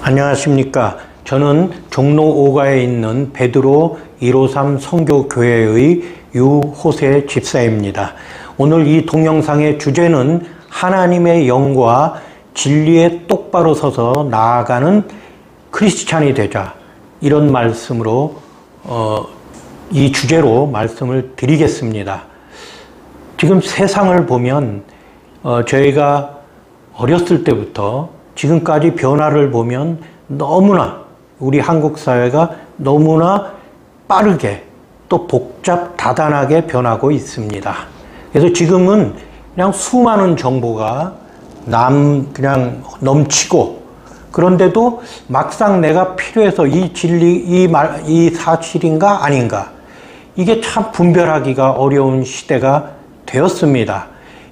안녕하십니까. 저는 종로 5가에 있는 베드로 153 선교교회의 유호세 집사입니다. 오늘 이 동영상의 주제는 하나님의 영과 진리에 똑바로 서서 나아가는 크리스찬이 되자, 이런 말씀으로 이 주제로 말씀을 드리겠습니다. 지금 세상을 보면 저희가 어렸을 때부터 지금까지 변화를 보면 너무나 우리 한국 사회가 너무나 빠르게 또 복잡다단하게 변하고 있습니다. 그래서 지금은 그냥 수많은 정보가 그냥 넘치고, 그런데도 막상 내가 필요해서 이 진리, 이 사실인가 아닌가, 이게 참 분별하기가 어려운 시대가 되었습니다.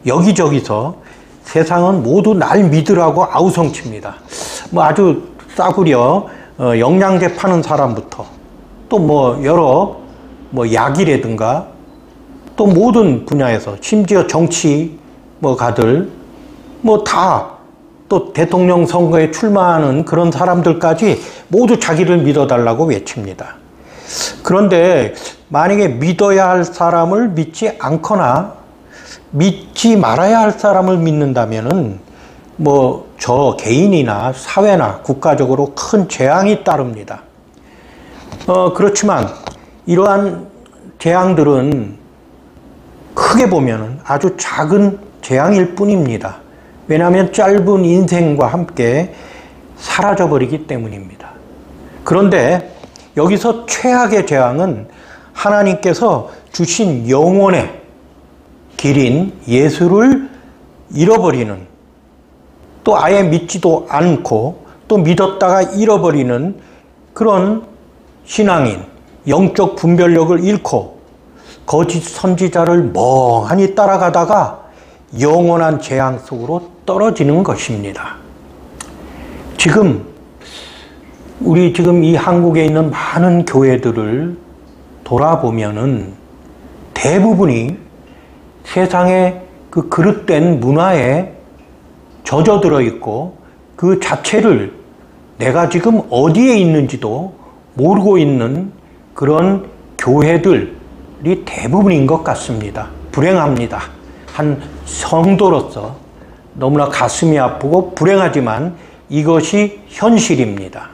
여기저기서 세상은 모두 날 믿으라고 아우성칩니다. 아주 싸구려 영양제 파는 사람부터 또 여러 약이라든가 또 모든 분야에서, 심지어 정치 가들 다 또 대통령 선거에 출마하는 그런 사람들까지 모두 자기를 믿어달라고 외칩니다. 그런데 만약에 믿어야 할 사람을 믿지 않거나 믿지 말아야 할 사람을 믿는다면은 저 개인이나 사회나 국가적으로 큰 재앙이 따릅니다. 그렇지만 이러한 재앙들은 크게 보면은 아주 작은 재앙일 뿐입니다. 왜냐하면 짧은 인생과 함께 사라져버리기 때문입니다. 그런데 여기서 최악의 재앙은 하나님께서 주신 영혼의 길인 예수를 잃어버리는, 또 아예 믿지도 않고 또 믿었다가 잃어버리는 그런 신앙인, 영적 분별력을 잃고 거짓 선지자를 멍하니 따라가다가 영원한 재앙 속으로 떨어지는 것입니다. 우리 지금 이 한국에 있는 많은 교회들을 돌아보면은 대부분이 세상의 그 그릇된 문화에 젖어들어 있고, 그 자체를 내가 지금 어디에 있는지도 모르고 있는 그런 교회들이 대부분인 것 같습니다. 불행합니다. 한 성도로서 너무나 가슴이 아프고 불행하지만 이것이 현실입니다.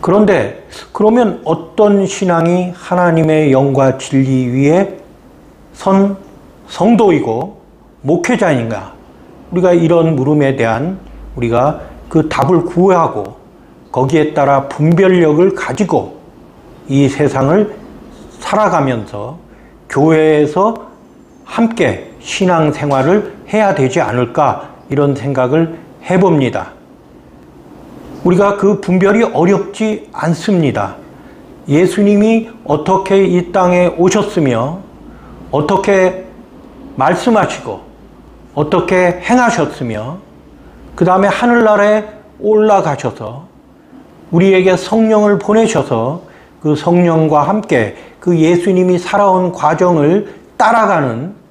그런데 그러면 어떤 신앙이 하나님의 영과 진리 위에 선 성도이고 목회자인가? 우리가 이런 물음에 대한 우리가 그 답을 구하고 거기에 따라 분별력을 가지고 이 세상을 살아가면서 교회에서 함께 신앙생활을 해야 되지 않을까, 이런 생각을 해봅니다. 우리가 그 분별이 어렵지 않습니다. 예수님이 어떻게 이 땅에 오셨으며 어떻게 말씀하시고 어떻게 행하셨으며 그 다음에 하늘나라에 올라가셔서 우리에게 성령을 보내셔서 그 성령과 함께 그 예수님이 살아온 과정을 따라가는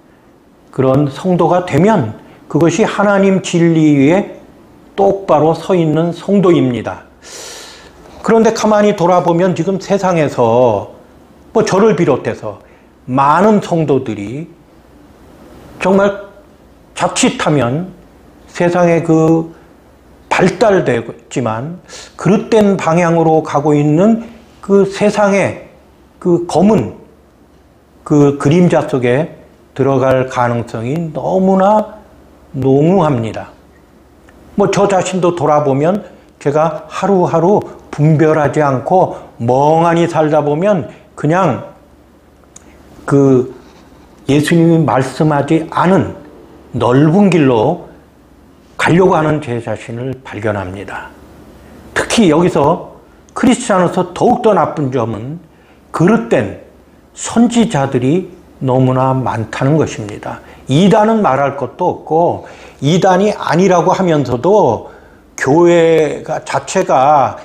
그런 성도가 되면 그것이 하나님 진리 위에 똑바로 서 있는 성도입니다. 그런데 가만히 돌아보면 지금 세상에서 저를 비롯해서 많은 성도들이 정말 자칫하면 세상에 그 발달되지만 그릇된 방향으로 가고 있는 그 세상의 그 검은 그 그림자 속에 들어갈 가능성이 너무나 농후합니다. 저 자신도 돌아보면 제가 하루하루 분별하지 않고 멍하니 살다 보면 그냥 그 예수님이 말씀하지 않은 넓은 길로 가려고 하는 제 자신을 발견합니다. 특히 여기서 크리스찬으로서 더욱더 나쁜 점은 그릇된 선지자들이 너무나 많다는 것입니다. 이단은 말할 것도 없고, 이단이 아니라고 하면서도 교회가 자체가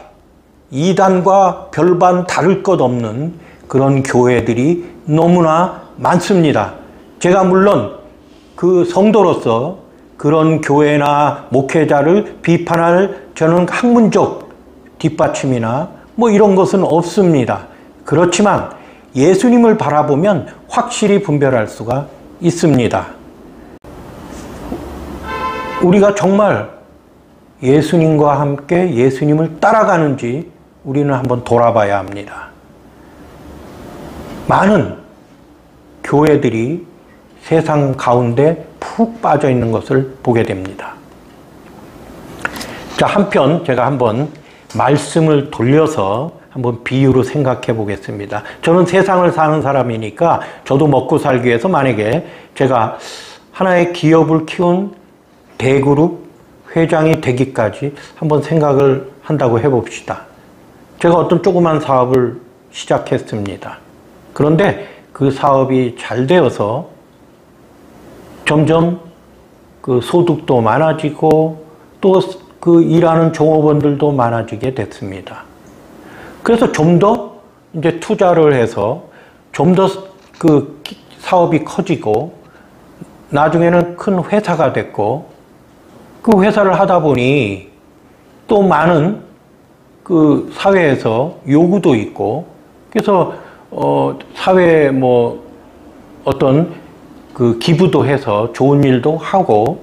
이단과 별반 다를 것 없는 그런 교회들이 너무나 많습니다. 제가 물론 그 성도로서 그런 교회나 목회자를 비판할 저는 학문적 뒷받침이나 뭐 이런 것은 없습니다. 그렇지만 예수님을 바라보면 확실히 분별할 수가 있습니다. 우리가 정말 예수님과 함께 예수님을 따라가는지 우리는 한번 돌아봐야 합니다. 많은 교회들이 세상 가운데 푹 빠져 있는 것을 보게 됩니다. 자, 한편 제가 한번 말씀을 돌려서 한번 비유로 생각해 보겠습니다. 저는 세상을 사는 사람이니까 저도 먹고 살기 위해서 만약에 제가 하나의 기업을 키운 대그룹 회장이 되기까지 한번 생각을 한다고 해봅시다. 제가 어떤 조그만 사업을 시작했습니다. 그런데 그 사업이 잘 되어서 점점 그 소득도 많아지고 또 그 일하는 종업원들도 많아지게 됐습니다. 그래서 좀 더 이제 투자를 해서 좀 더 그 사업이 커지고 나중에는 큰 회사가 됐고 그 회사를 하다 보니 또 많은 그 사회에서 요구도 있고 그래서 사회에 뭐 어떤 그 기부도 해서 좋은 일도 하고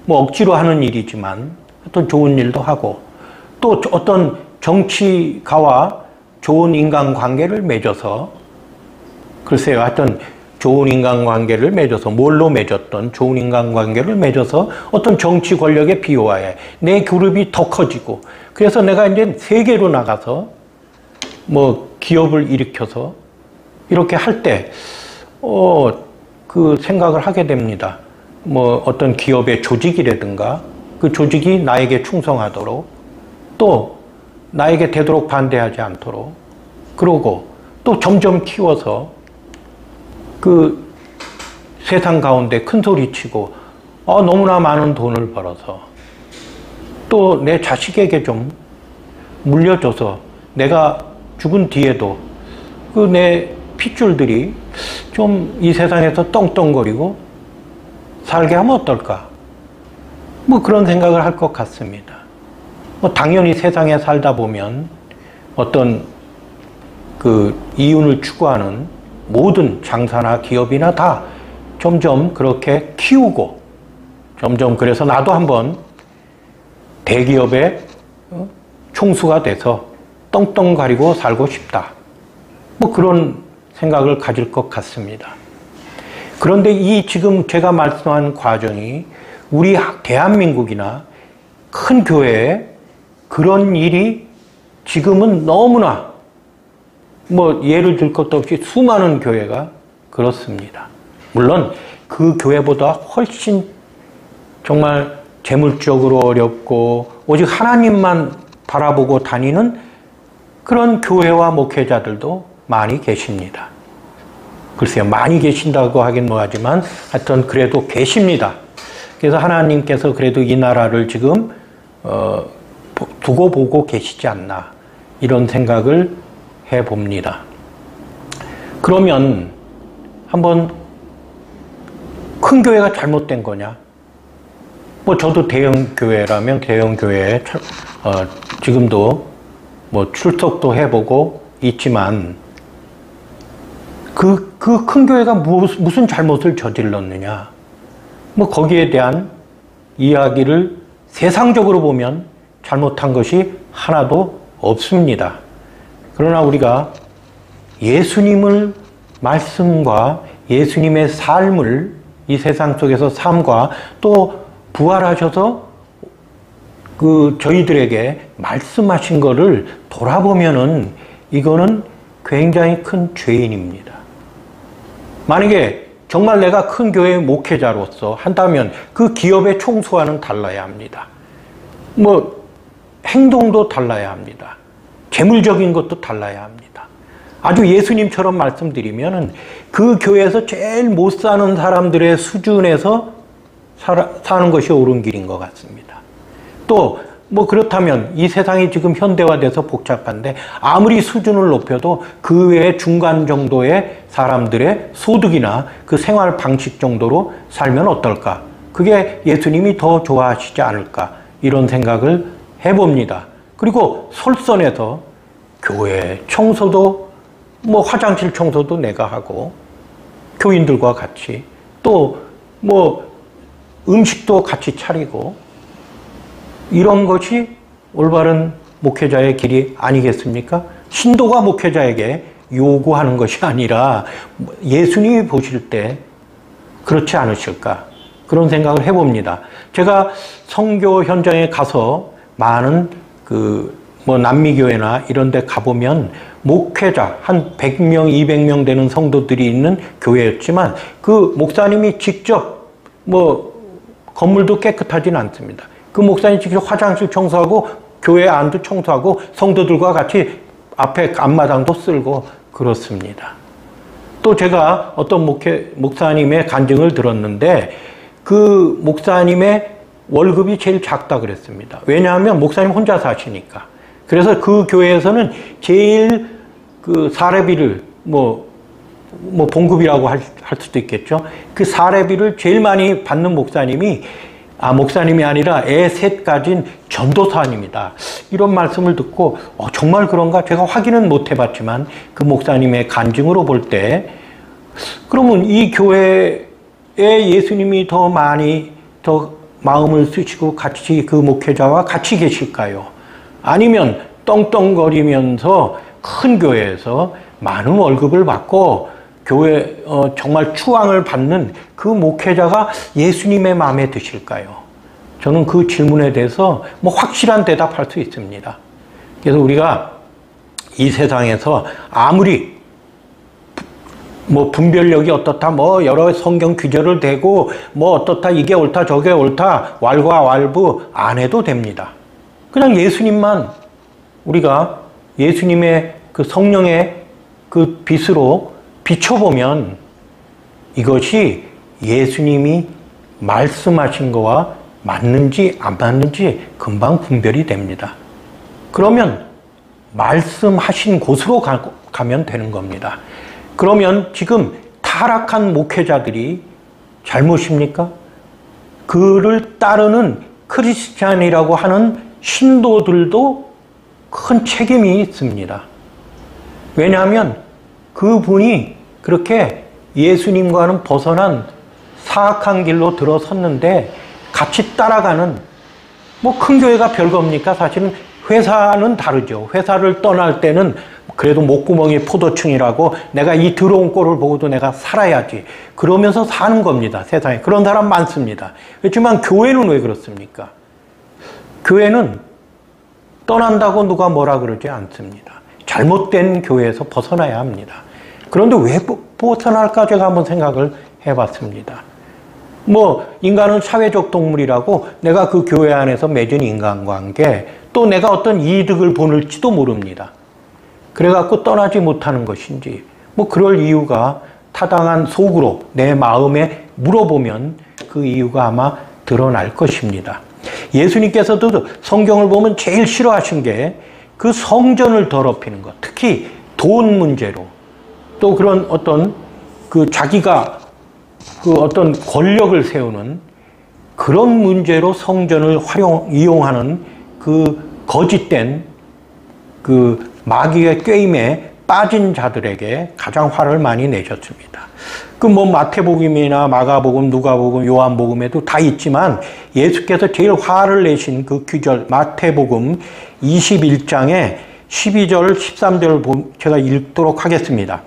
뭐 억지로 하는 일이지만 어떤 좋은 일도 하고 또 어떤 정치가와 좋은 인간관계를 맺어서 글쎄요 하여튼 좋은 인간관계를 맺어서 뭘로 맺었던 좋은 인간관계를 맺어서 어떤 정치 권력의 비호화에 내 그룹이 더 커지고 그래서 내가 이제 세계로 나가서 뭐 기업을 일으켜서 이렇게 할 때 그 생각을 하게 됩니다. 뭐 어떤 기업의 조직이라든가 그 조직이 나에게 충성하도록 또 나에게 되도록 반대하지 않도록 그러고 또 점점 키워서 그 세상 가운데 큰 소리 치고 너무나 많은 돈을 벌어서 또 내 자식에게 좀 물려줘서 내가 죽은 뒤에도 그 내 핏줄들이 좀 이 세상에서 떵떵거리고 살게 하면 어떨까? 뭐 그런 생각을 할 것 같습니다. 뭐 당연히 세상에 살다 보면 어떤 그 이윤을 추구하는 모든 장사나 기업이나 다 점점 그렇게 키우고 점점 그래서 나도 한번 대기업의 총수가 돼서 떵떵거리고 살고 싶다. 뭐 그런 생각을 가질 것 같습니다. 그런데 이 지금 제가 말씀한 과정이 우리 대한민국이나 큰 교회에 그런 일이 지금은 너무나 뭐 예를 들 것도 없이 수많은 교회가 그렇습니다. 물론 그 교회보다 훨씬 정말 재물적으로 어렵고 오직 하나님만 바라보고 다니는 그런 교회와 목회자들도 많이 계십니다. 글쎄요, 많이 계신다고 하긴 뭐하지만 하여튼 그래도 계십니다. 그래서 하나님께서 그래도 이 나라를 지금 두고 보고 계시지 않나 이런 생각을 해봅니다. 그러면 한번 큰 교회가 잘못된 거냐? 뭐 저도 대형 교회라면 대형 교회에 지금도 뭐 출석도 해보고 있지만 그 큰 교회가 무슨 잘못을 저질렀느냐? 뭐 거기에 대한 이야기를 세상적으로 보면 잘못한 것이 하나도 없습니다. 그러나 우리가 예수님을 말씀과 예수님의 삶을 이 세상 속에서 삶과 또 부활하셔서 그 저희들에게 말씀하신 것을 돌아보면은 이거는 굉장히 큰 죄인입니다. 만약에 정말 내가 큰 교회의 목회자로서 한다면 그 기업의 총수와는 달라야 합니다. 뭐 행동도 달라야 합니다. 재물적인 것도 달라야 합니다. 아주 예수님처럼 말씀드리면은 그 교회에서 제일 못 사는 사람들의 수준에서 사는 것이 옳은 길인 것 같습니다. 또 뭐 그렇다면 이 세상이 지금 현대화돼서 복잡한데 아무리 수준을 높여도 그 외의 중간 정도의 사람들의 소득이나 그 생활 방식 정도로 살면 어떨까? 그게 예수님이 더 좋아하시지 않을까? 이런 생각을 해봅니다. 그리고 솔선해서 교회 청소도 뭐 화장실 청소도 내가 하고 교인들과 같이 또 뭐 음식도 같이 차리고 이런 것이 올바른 목회자의 길이 아니겠습니까? 신도가 목회자에게 요구하는 것이 아니라 예수님이 보실 때 그렇지 않으실까 그런 생각을 해봅니다. 제가 선교 현장에 가서 많은 뭐 남미교회나 이런 데 가보면 목회자 한 100명, 200명 되는 성도들이 있는 교회였지만 그 목사님이 직접 뭐 건물도 깨끗하진 않습니다. 그 목사님이 직접 화장실 청소하고 교회 안도 청소하고 성도들과 같이 앞에 앞마당도 쓸고 그렇습니다. 또 제가 어떤 목사님의 간증을 들었는데 그 목사님의 월급이 제일 작다 그랬습니다. 왜냐하면 목사님 혼자 사시니까. 그래서 그 교회에서는 제일 그 사례비를 뭐 봉급이라고 할 수도 있겠죠. 그 사례비를 제일 많이 받는 목사님이 아니라 애 셋 가진 전도사님이다. 이런 말씀을 듣고 정말 그런가? 제가 확인은 못 해봤지만 그 목사님의 간증으로 볼 때 그러면 이 교회에 예수님이 더 많이 더 마음을 쓰시고 같이 그 목회자와 같이 계실까요? 아니면 떵떵거리면서 큰 교회에서 많은 월급을 받고 교회 정말 추앙을 받는 그 목회자가 예수님의 마음에 드실까요? 저는 그 질문에 대해서 뭐 확실한 대답할 수 있습니다. 그래서 우리가 이 세상에서 아무리 뭐 분별력이 어떻다, 뭐 여러 성경 규절을 대고 뭐 어떻다, 이게 옳다, 저게 옳다, 왈가왈부 안 해도 됩니다. 그냥 예수님만 우리가 예수님의 그 성령의 그 빛으로 비춰보면 이것이 예수님이 말씀하신 거와 맞는지 안 맞는지 금방 분별이 됩니다. 그러면 말씀하신 곳으로 가면 되는 겁니다. 그러면 지금 타락한 목회자들이 잘못입니까? 그를 따르는 크리스찬이라고 하는 신도들도 큰 책임이 있습니다. 왜냐하면 그분이 그렇게 예수님과는 벗어난 사악한 길로 들어섰는데 같이 따라가는 뭐 큰 교회가 별겁니까? 사실은 회사는 다르죠. 회사를 떠날 때는 그래도 목구멍이 포도충이라고 내가 이 더러운 꼴을 보고도 내가 살아야지 그러면서 사는 겁니다. 세상에 그런 사람 많습니다. 그렇지만 교회는 왜 그렇습니까? 교회는 떠난다고 누가 뭐라 그러지 않습니다. 잘못된 교회에서 벗어나야 합니다. 그런데 왜 벗어날까 제가 한번 생각을 해봤습니다. 뭐 인간은 사회적 동물이라고 내가 그 교회 안에서 맺은 인간관계 또 내가 어떤 이득을 보낼지도 모릅니다. 그래갖고 떠나지 못하는 것인지 뭐 그럴 이유가 타당한 속으로 내 마음에 물어보면 그 이유가 아마 드러날 것입니다. 예수님께서도 성경을 보면 제일 싫어하신 게 그 성전을 더럽히는 것, 특히 돈 문제로 또 그런 어떤 그 자기가 그 어떤 권력을 세우는 그런 문제로 성전을 이용하는 그 거짓된 그 마귀의 꾀임에 빠진 자들에게 가장 화를 많이 내셨습니다. 그 뭐 마태복음이나 마가복음, 누가복음, 요한복음에도 다 있지만 예수께서 제일 화를 내신 그 규절 마태복음 21장에 12절, 13절을 제가 읽도록 하겠습니다.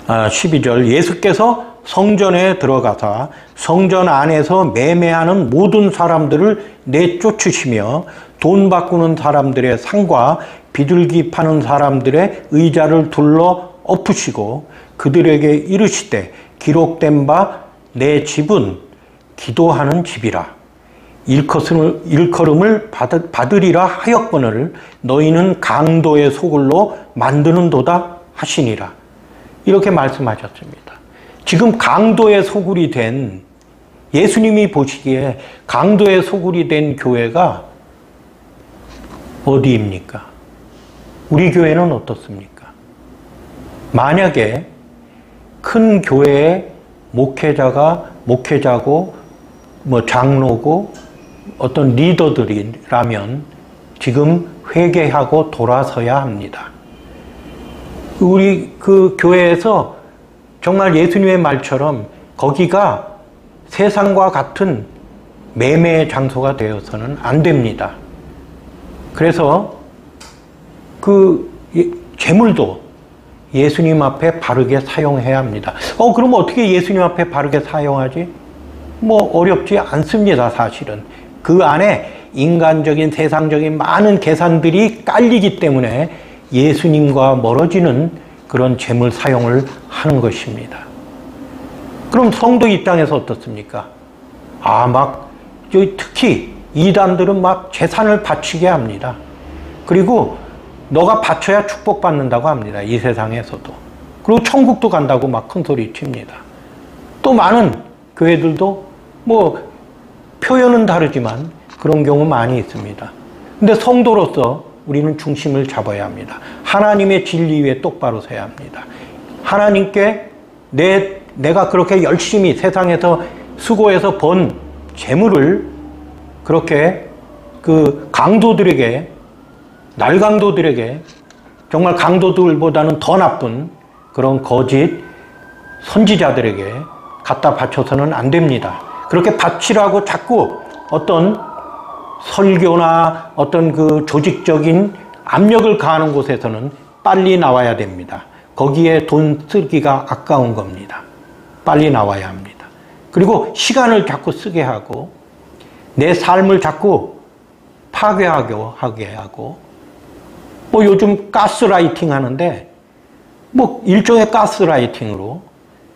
12절 예수께서 성전에 들어가사 성전 안에서 매매하는 모든 사람들을 내쫓으시며 돈 바꾸는 사람들의 상과 비둘기 파는 사람들의 의자를 둘러 엎으시고 그들에게 이르시되 기록된 바 내 집은 기도하는 집이라 일컬음을 받으리라 하였거늘 너희는 강도의 소굴로 만드는도다 하시니라. 이렇게 말씀하셨습니다. 지금 강도의 소굴이 된 예수님이 보시기에 강도의 소굴이 된 교회가 어디입니까? 우리 교회는 어떻습니까? 만약에 큰 교회의 목회자고 뭐 장로고 어떤 리더들이라면 지금 회개하고 돌아서야 합니다. 우리 그 교회에서 정말 예수님의 말처럼 거기가 세상과 같은 매매의 장소가 되어서는 안 됩니다. 그래서 그 재물도 예수님 앞에 바르게 사용해야 합니다. 그럼 어떻게 예수님 앞에 바르게 사용하지? 뭐 어렵지 않습니다, 사실은. 그 안에 인간적인 세상적인 많은 계산들이 깔리기 때문에 예수님과 멀어지는 그런 재물 사용을 하는 것입니다. 그럼 성도 입장에서 어떻습니까? 특히 이단들은 막 재산을 바치게 합니다. 그리고 너가 바쳐야 축복받는다고 합니다. 이 세상에서도. 그리고 천국도 간다고 막 큰소리 칩니다. 또 많은 교회들도 뭐 표현은 다르지만 그런 경우 많이 있습니다. 근데 성도로서 우리는 중심을 잡아야 합니다. 하나님의 진리 위에 똑바로 서야 합니다. 하나님께 내가 그렇게 열심히 세상에서 수고해서 번 재물을 그렇게 그 강도들에게, 날강도들에게, 정말 강도들보다는 더 나쁜 그런 거짓 선지자들에게 갖다 바쳐서는 안 됩니다. 그렇게 바치라고 자꾸 어떤 설교나 어떤 그 조직적인 압력을 가하는 곳에서는 빨리 나와야 됩니다. 거기에 돈 쓰기가 아까운 겁니다. 빨리 나와야 합니다. 그리고 시간을 자꾸 쓰게 하고 내 삶을 자꾸 파괴하게 하고 뭐 요즘 가스라이팅 하는데 뭐 일종의 가스라이팅으로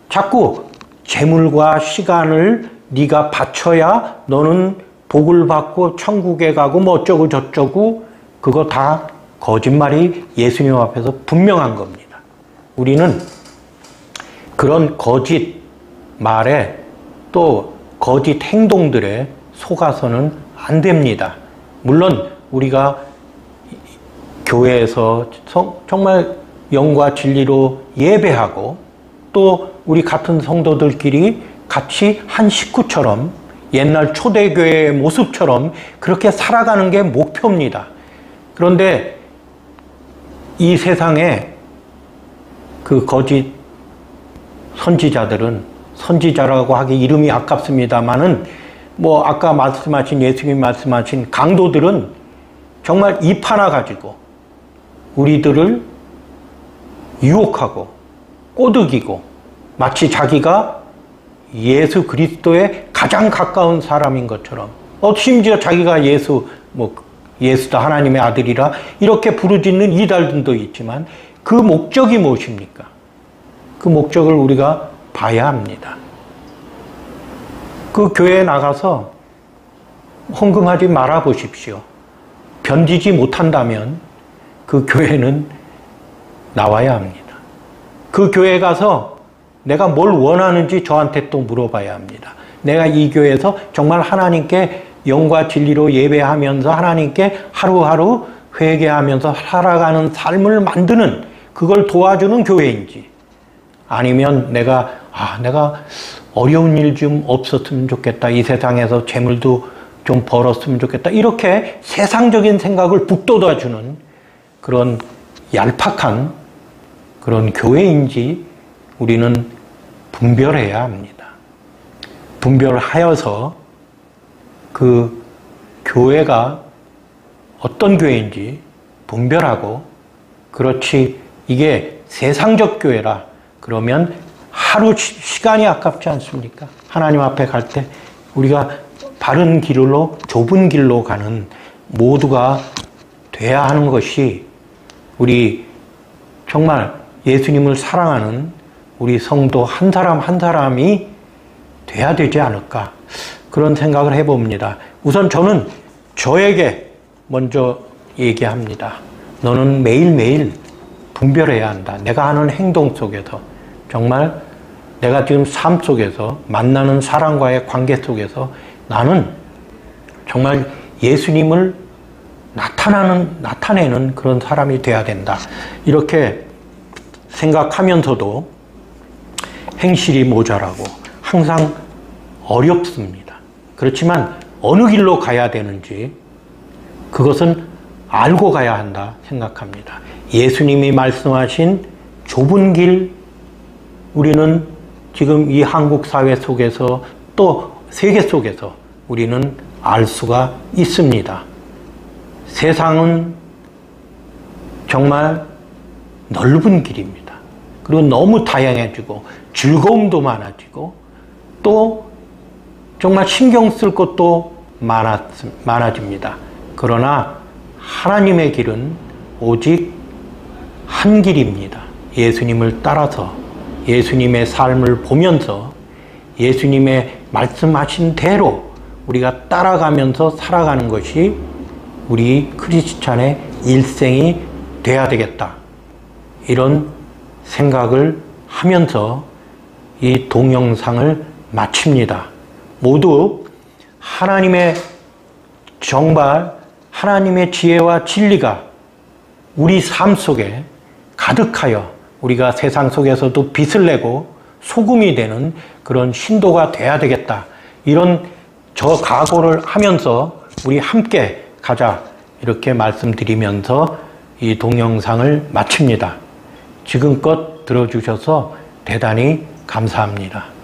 자꾸 재물과 시간을 네가 바쳐야 너는 복을 받고 천국에 가고 뭐 어쩌고 저쩌고 그거 다 거짓말이 예수님 앞에서 분명한 겁니다. 우리는 그런 거짓 말에 또 거짓 행동들에 속아서는 안 됩니다. 물론 우리가 교회에서 정말 영과 진리로 예배하고 또 우리 같은 성도들끼리 같이 한 식구처럼 옛날 초대교회의 모습처럼 그렇게 살아가는 게 목표입니다. 그런데 이 세상에 그 거짓 선지자들은, 선지자라고 하기 이름이 아깝습니다만은 뭐 아까 말씀하신 예수님이 말씀하신 강도들은 정말 입 하나 가지고 우리들을 유혹하고 꼬드기고 마치 자기가 예수 그리스도의 가장 가까운 사람인 것처럼 심지어 자기가 예수다 하나님의 아들이라 이렇게 부르짖는 이달들도 있지만 그 목적이 무엇입니까? 그 목적을 우리가 봐야 합니다. 그 교회에 나가서 헌금하지 말아 보십시오. 견디지 못한다면 그 교회는 나와야 합니다. 그 교회에 가서 내가 뭘 원하는지 저한테 또 물어봐야 합니다. 내가 이 교회에서 정말 하나님께 영과 진리로 예배하면서 하나님께 하루하루 회개하면서 살아가는 삶을 만드는 그걸 도와주는 교회인지 아니면 내가 어려운 일 좀 없었으면 좋겠다. 이 세상에서 재물도 좀 벌었으면 좋겠다. 이렇게 세상적인 생각을 북돋아주는 그런 얄팍한 그런 교회인지 우리는 분별해야 합니다. 분별하여서 그 교회가 어떤 교회인지 분별하고 그렇지 이게 세상적 교회라 그러면 하루 시간이 아깝지 않습니까? 하나님 앞에 갈 때 우리가 바른 길로 좁은 길로 가는 모두가 돼야 하는 것이 우리 정말 예수님을 사랑하는 우리 성도 한 사람 한 사람이 돼야 되지 않을까 그런 생각을 해봅니다. 우선 저는 저에게 먼저 얘기합니다. 너는 매일매일 분별해야 한다. 내가 하는 행동 속에서 정말 내가 지금 삶 속에서 만나는 사람과의 관계 속에서 나는 정말 예수님을 나타내는 그런 사람이 돼야 된다. 이렇게 생각하면서도 행실이 모자라고 항상 어렵습니다. 그렇지만 어느 길로 가야 되는지 그것은 알고 가야 한다 생각합니다. 예수님이 말씀하신 좁은 길, 우리는 지금 이 한국 사회 속에서 또 세계 속에서 우리는 알 수가 있습니다. 세상은 정말 넓은 길입니다. 그리고 너무 다양해지고 즐거움도 많아지고 또 정말 신경 쓸 것도 많아집니다. 그러나 하나님의 길은 오직 한 길입니다. 예수님을 따라서 예수님의 삶을 보면서 예수님의 말씀하신 대로 우리가 따라가면서 살아가는 것이 우리 크리스찬의 일생이 돼야 되겠다. 이런 생각을 하면서 이 동영상을 마칩니다. 모두 하나님의 정말 하나님의 지혜와 진리가 우리 삶 속에 가득하여 우리가 세상 속에서도 빛을 내고 소금이 되는 그런 신도가 돼야 되겠다. 이런 저 각오를 하면서 우리 함께 가자. 이렇게 말씀드리면서 이 동영상을 마칩니다. 지금껏 들어주셔서 대단히 감사합니다.